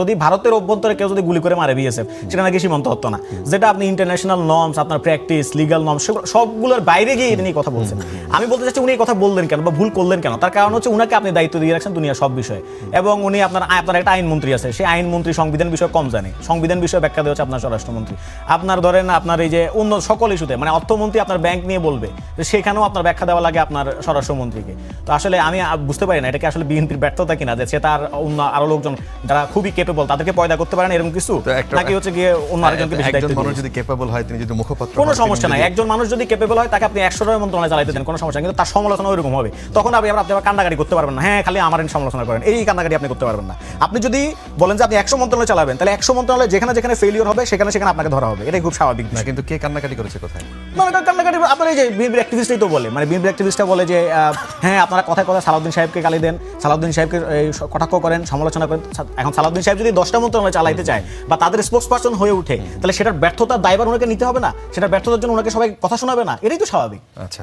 যদি ভারতের অভ্যন্তরে কেউ যদি গুলি করে মারে বিএসএফ, সেটা নাকি সীমান্ত হতো না, যেটা আপনি ইন্টারন্যাশনাল নর্মস, আপনার প্র্যাকটিস, লিগাল নর্মস, সবগুলোর বাইরে গিয়ে এটা নিয়ে কথা বলছেন। আমি বলতে চাচ্ছি উনি এই কথা বললেন কেন বা ভুল করলেন কেন? তার কারণ হচ্ছে উনাকে আপনি দায়িত্ব দিয়ে রাখছেন দুনিয়ার সব বিষয়ে, এবং উনি আপনার একটা আইনমন্ত্রী আছে, সেই আইনমন্ত্রী সংবিধান বিষয়ে কম জানে, সংবিধান বিষয়ে ব্যাখ্যা দেওয়া হচ্ছে আপনার স্বরাষ্ট্রমন্ত্রী। আপনার ধরেন আপনার এই যে অন্য সকল ইস্যুতে, মানে অর্থমন্ত্রী আপনার ব্যাংক নিয়ে বলবে, সেখানেও আপনার ব্যাখ্যা দেওয়া লাগে আপনার স্বরাষ্ট্রমন্ত্রীকে। তো আসলে আমি বুঝতে পারি না এটা কি আসলে বিএনপির ব্যর্থতা কিনা, যে সে তার অন্য আরো লোকজন যারা খুবই কেপেবল তাদেরকে পয়দা করতে পারেন এরকম কিছু, নাকি হচ্ছে গিয়ে অন্য আরেকজনকে বেশি দায়িত্ব একজন মানুষ যদি ক্যাপেবল হয়, তিনি যদি মুখপাত্র, কোনো সমস্যা নাই। একজন মানুষ যদি কেপেবল হয় তাকে আপনি 100টা মন্ত্রণালয় চালাইতে দেন, কোনো সমস্যা নেই, কিন্তু তার সমালোচনা ওইরকম হবে, তখন আপনি আবার কান্দাকাটি করতে পারবেন না, হ্যাঁ খালি আমার সমালোচনা করেন, এই কান্দাকাটি আপনি করতে পারবেন না। আপনি যদি বলেন যে আপনি 100 মন্ত্রণালয় চালাবেন, তাহলে 100 মন্ত্রণালয় যেখানে যেখানে ফেলিওর হবে সেখানে সেখানে আপনাকে ধরা হবে, এটাই খুব স্বাভাবিক না। কিন্তু কে কান্নাকাটি করেছে কোথায়? মানে কান্নাকাটি আপনার এই যে বিএনপির অ্যাক্টিভিস্টই তো বলে, মানে বিএনপির অ্যাক্টিভিস্টরা বলে যে হ্যাঁ আপনারা কথায় কথায় সালাউদ্দিন সাহেবকে গালি দেন, সালাউদ্দিন সাহেবকে কটাক্ষ করেন, সমালোচনা করেন। এখন সালাউদ্দিন সাহেব যদি 10টা মন্ত্রণালয় চালাইতে চায় বা তাদের স্পোক্স পারসন হয়ে উঠে, তাহলে সেটার ব্যর্থতার দায়ভার ওনাকে নিতে হবে না? সেটার ব্যর্থতার জন্য ওনাকে সবাই কথা শোনাবে না? এটাই তো স্বাভাবিক। আচ্ছা।